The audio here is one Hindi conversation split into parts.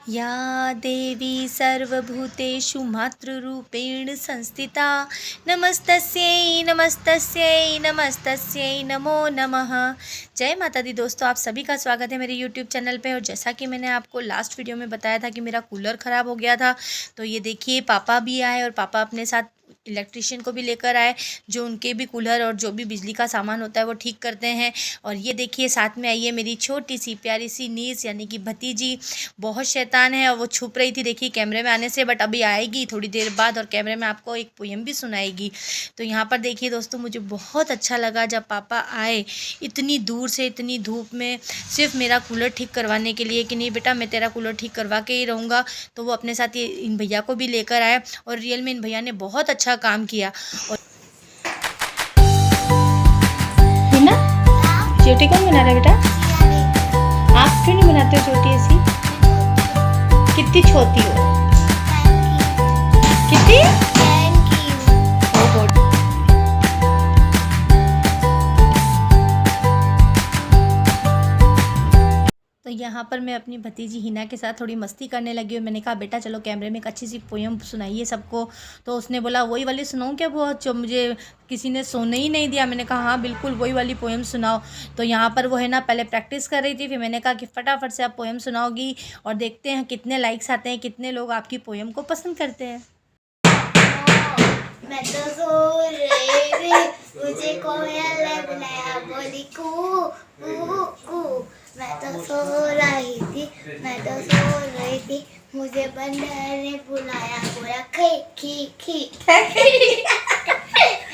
या देवी सर्वभूतेषु मातृरूपेण संस्थिता नमस्तस्यै नमस्तस्यै नमस्तस्यै नमो नमः। जय माता दी। दोस्तों, आप सभी का स्वागत है मेरे यूट्यूब चैनल पे। और जैसा कि मैंने आपको लास्ट वीडियो में बताया था कि मेरा कूलर ख़राब हो गया था, तो ये देखिए पापा भी आए और पापा अपने साथ इलेक्ट्रिशियन को भी लेकर आए, जो उनके भी कूलर और जो भी बिजली का सामान होता है वो ठीक करते हैं। और ये देखिए साथ में आई है मेरी छोटी सी प्यारी सी नीस यानी कि भतीजी। बहुत शैतान है और वो छुप रही थी देखिए कैमरे में आने से, बट अभी आएगी थोड़ी देर बाद और कैमरे में आपको एक पोयम भी सुनाएगी। तो यहाँ पर देखिए दोस्तों, मुझे बहुत अच्छा लगा जब पापा आए इतनी दूर से, इतनी धूप में, सिर्फ मेरा कूलर ठीक करवाने के लिए कि नहीं बेटा मैं तेरा कूलर ठीक करवा के ही रहूँगा। तो वो अपने साथ ये इन भैया को भी लेकर आए और रियल में इन भैया ने बहुत अच्छा काम किया। और ना चोटी कौन बना रहा है बेटा? आप क्यों नहीं बनाते हो चोटी ऐसी? कितनी छोटी हो? कितनी? तो यहाँ पर मैं अपनी भतीजी हिना के साथ थोड़ी मस्ती करने लगी और मैंने कहा बेटा चलो कैमरे में एक अच्छी सी पोयम सुनाइए सबको। तो उसने बोला वही वाली सुनाऊँ क्या, वो जो मुझे किसी ने सोने ही नहीं दिया। मैंने कहा हाँ बिल्कुल वही वाली पोयम सुनाओ। तो यहाँ पर वो है ना पहले प्रैक्टिस कर रही थी, फिर मैंने कहा कि फटाफट से आप पोयम सुनाओगी और देखते हैं कितने लाइक्स आते हैं, कितने लोग आपकी पोयम को पसंद करते हैं। मैं तो सो रही थी, मुझे कोयल ने बुलाया, बोली कू कू कू। मैं तो सो रही थी, मैं तो सो रही थी, मुझे बंदर ने बुलाया, बोला खी खी खी।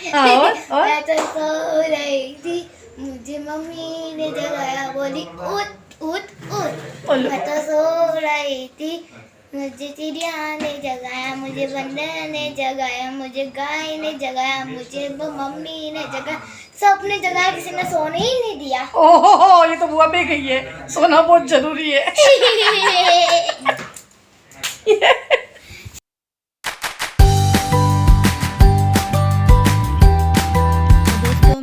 मैं तो सो रही थी, मुझे मम्मी ने जगाया, बोली उठ उठ उठ। मैं तो सो रही थी, मुझे चिड़िया ने जगाया, मुझे बंदर ने जगाया, मुझे गाय ने जगाया, मुझे मम्मी ने जगाया, सबने जगाया, किसी ने सोने ही नहीं दिया। ओहो, ये तो बुआ पे गई है, सोना बहुत जरूरी है।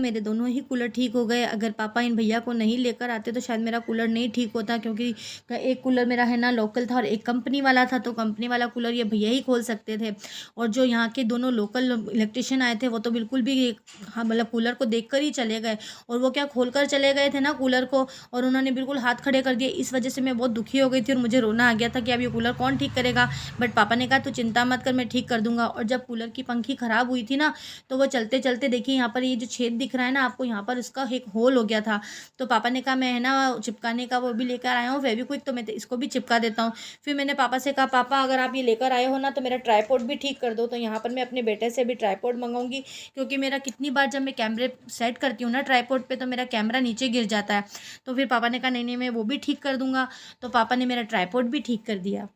मेरे दोनों ही कूलर ठीक हो गए। अगर पापा इन भैया को नहीं लेकर आते तो शायद मेरा कूलर नहीं ठीक होता, क्योंकि एक कूलर मेरा है ना लोकल था और एक कंपनी वाला था। तो कंपनी वाला कूलर ये भैया ही खोल सकते थे, और जो यहाँ के दोनों लोकल इलेक्ट्रिशियन आए थे वो तो बिल्कुल भी हाँ मतलब कूलर को देख कर ही चले गए। और वो क्या खोल कर चले गए थे ना कूलर को, और उन्होंने बिल्कुल हाथ खड़े कर दिए। इस वजह से मैं बहुत दुखी हो गई थी और मुझे रोना आ गया था कि अब ये कूलर कौन ठीक करेगा। बट पापा ने कहा तू चिंता मत कर, मैं ठीक कर दूंगा। और जब कूलर की पंखी ख़राब हुई थी ना, तो वो चलते चलते देखिए यहाँ पर ये जो छेद दिख रहा है ना आपको, यहाँ पर इसका एक होल हो गया था। तो पापा ने कहा मैं है ना चिपकाने का वो भी लेकर आया हूँ फेविक्विक, तो मैं इसको भी चिपका देता हूँ। फिर मैंने पापा से कहा पापा अगर आप ये लेकर आए हो ना तो मेरा ट्राइपॉड भी ठीक कर दो। तो यहाँ पर मैं अपने बेटे से भी ट्राइपॉड मंगाऊंगी, क्योंकि मेरा कितनी बार जब मैं कैमरे सेट करती हूँ ना ट्राइपॉड पे तो मेरा कैमरा नीचे गिर जाता है। तो फिर पापा ने कहा नहीं नहीं मैं वो भी ठीक कर दूंगा। तो पापा ने मेरा ट्राइपॉड भी ठीक कर दिया।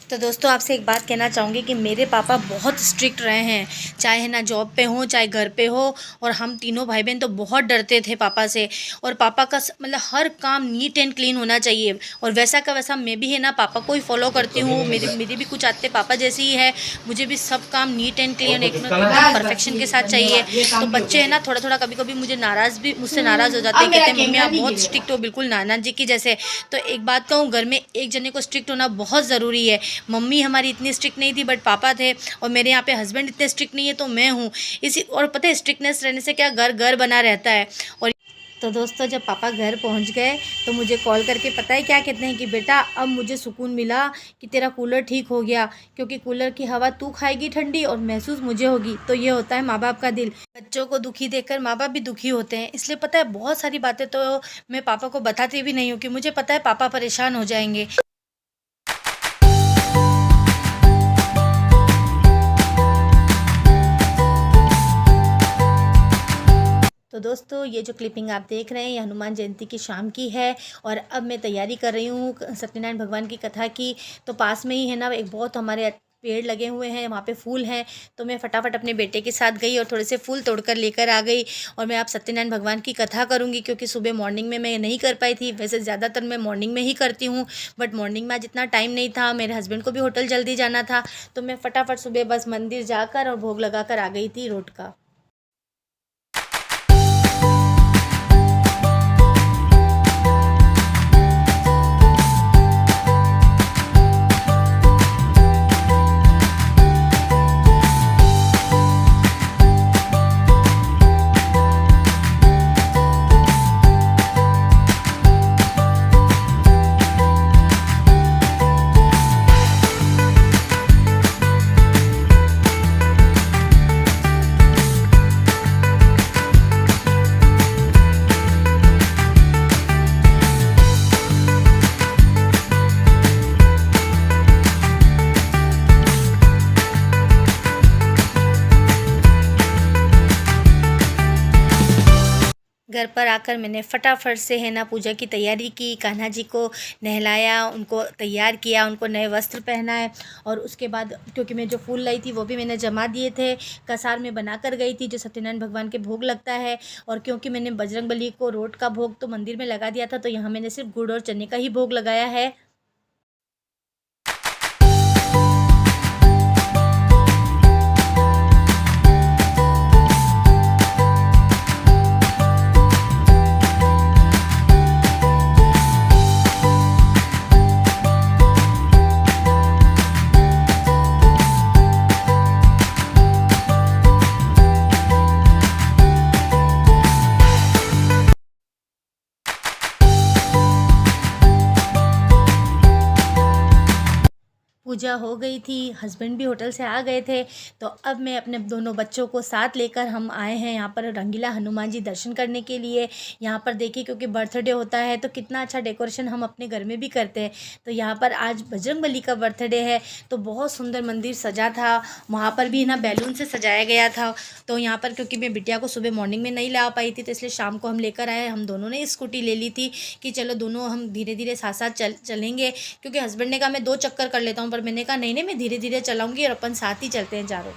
तो दोस्तों आपसे एक बात कहना चाहूँगी कि मेरे पापा बहुत स्ट्रिक्ट रहे हैं, चाहे है ना जॉब पे हो चाहे घर पे हो। और हम तीनों भाई बहन तो बहुत डरते थे पापा से। और पापा का मतलब हर काम नीट एंड क्लीन होना चाहिए, और वैसा का वैसा मैं भी है ना पापा को ही फॉलो करती हूँ। मेरी भी कुछ आते पापा जैसी ही है, मुझे भी सब काम नीट एंड क्लीन एकदम परफेक्शन के साथ चाहिए। तो बच्चे है ना थोड़ा थोड़ा कभी कभी मुझे मुझसे नाराज़ हो जाते हैं, कहते हैं मम्मी आप बहुत स्ट्रिक्ट हो, बिल्कुल नाना जी की जैसे। तो एक बात कहूँ, घर में एक जने को स्ट्रिक्ट होना बहुत ज़रूरी है। मम्मी हमारी इतनी स्ट्रिक्ट नहीं थी बट पापा थे, और मेरे यहाँ पे हस्बैंड इतने स्ट्रिक्ट नहीं है तो मैं हूँ इसी। और पता है स्ट्रिक्टनेस रहने से क्या घर घर बना रहता है। और तो दोस्तों जब पापा घर पहुँच गए तो मुझे कॉल करके पता है क्या कहते हैं कि बेटा अब मुझे सुकून मिला कि तेरा कूलर ठीक हो गया, क्योंकि कूलर की हवा तू खाएगी ठंडी और महसूस मुझे होगी। तो ये होता है माँ बाप का दिल। बच्चों को दुखी देखकर माँ बाप भी दुखी होते हैं। इसलिए पता है बहुत सारी बातें तो मैं पापा को बताती भी नहीं हूँ, कि मुझे पता है पापा परेशान हो जाएंगे। तो दोस्तों ये जो क्लिपिंग आप देख रहे हैं ये हनुमान जयंती की शाम की है, और अब मैं तैयारी कर रही हूँ सत्यनारायण भगवान की कथा की। तो पास में ही है ना एक बहुत हमारे पेड़ लगे हुए हैं, वहाँ पे फूल हैं। तो मैं फटाफट अपने बेटे के साथ गई और थोड़े से फूल तोड़कर लेकर आ गई। और मैं आप सत्यनारायण भगवान की कथा करूँगी, क्योंकि सुबह मॉर्निंग में मैं नहीं कर पाई थी। वैसे ज़्यादातर मैं मॉर्निंग में ही करती हूँ, बट मॉर्निंग में आज इतना टाइम नहीं था, मेरे हस्बैंड को भी होटल जल्दी जाना था। तो मैं फटाफट सुबह बस मंदिर जाकर और भोग लगाकर आ गई थी रोट का। घर पर आकर मैंने फटाफट से है ना पूजा की तैयारी की। कान्हा जी को नहलाया, उनको तैयार किया, उनको नए वस्त्र पहनाए। और उसके बाद क्योंकि मैं जो फूल लाई थी वो भी मैंने जमा दिए थे, कसार में बना कर गई थी जो सत्यनारायण भगवान के भोग लगता है। और क्योंकि मैंने बजरंगबली को रोट का भोग तो मंदिर में लगा दिया था, तो यहाँ मैंने सिर्फ गुड़ और चने का ही भोग लगाया है। पूजा हो गई थी, हस्बैंड भी होटल से आ गए थे। तो अब मैं अपने दोनों बच्चों को साथ लेकर हम आए हैं यहाँ पर रंगीला हनुमान जी दर्शन करने के लिए। यहाँ पर देखिए, क्योंकि बर्थडे होता है तो कितना अच्छा डेकोरेशन हम अपने घर में भी करते हैं। तो यहाँ पर आज बजरंगबली का बर्थडे है, तो बहुत सुंदर मंदिर सजा था। वहाँ पर भी ना बैलून से सजाया गया था। तो यहाँ पर क्योंकि मैं बिटिया को सुबह मॉर्निंग में नहीं ला पाई थी, तो इसलिए शाम को हम लेकर आए। हम दोनों ने स्कूटी ले ली थी कि चलो दोनों हम धीरे धीरे साथ साथ चलेंगे, क्योंकि हस्बैंड ने कहा मैं 2 चक्कर कर लेता हूँ, पर मैंने कहा नहीं नहीं, मैं धीरे धीरे चलाऊंगी और अपन साथ ही चलते हैं चारों।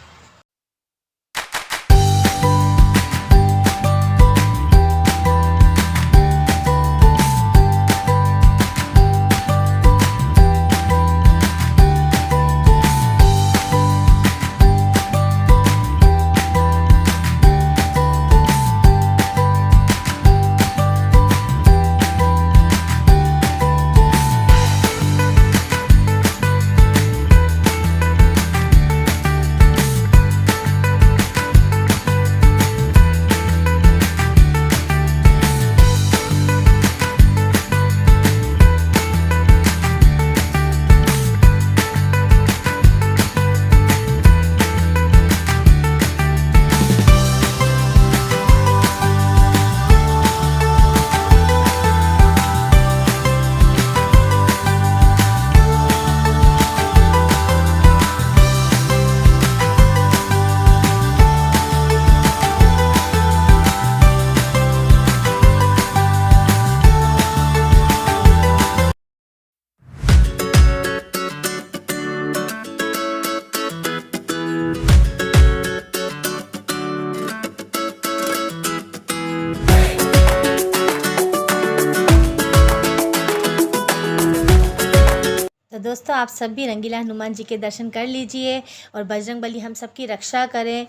तो दोस्तों, आप सब भी रंगीला हनुमान जी के दर्शन कर लीजिए और बजरंगबली हम सबकी रक्षा करें।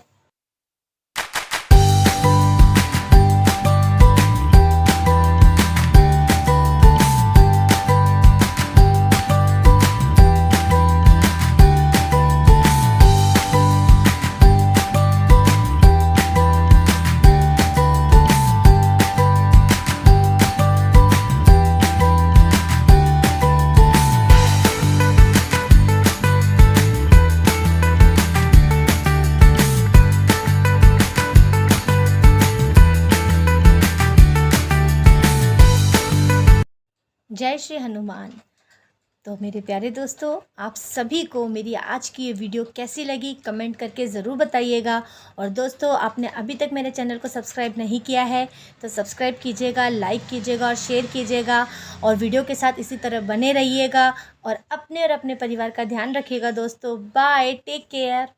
जय श्री हनुमान। तो मेरे प्यारे दोस्तों, आप सभी को मेरी आज की ये वीडियो कैसी लगी कमेंट करके ज़रूर बताइएगा। और दोस्तों, आपने अभी तक मेरे चैनल को सब्सक्राइब नहीं किया है तो सब्सक्राइब कीजिएगा, लाइक कीजिएगा और शेयर कीजिएगा। और वीडियो के साथ इसी तरह बने रहिएगा और अपने परिवार का ध्यान रखिएगा दोस्तों। Bye, take care.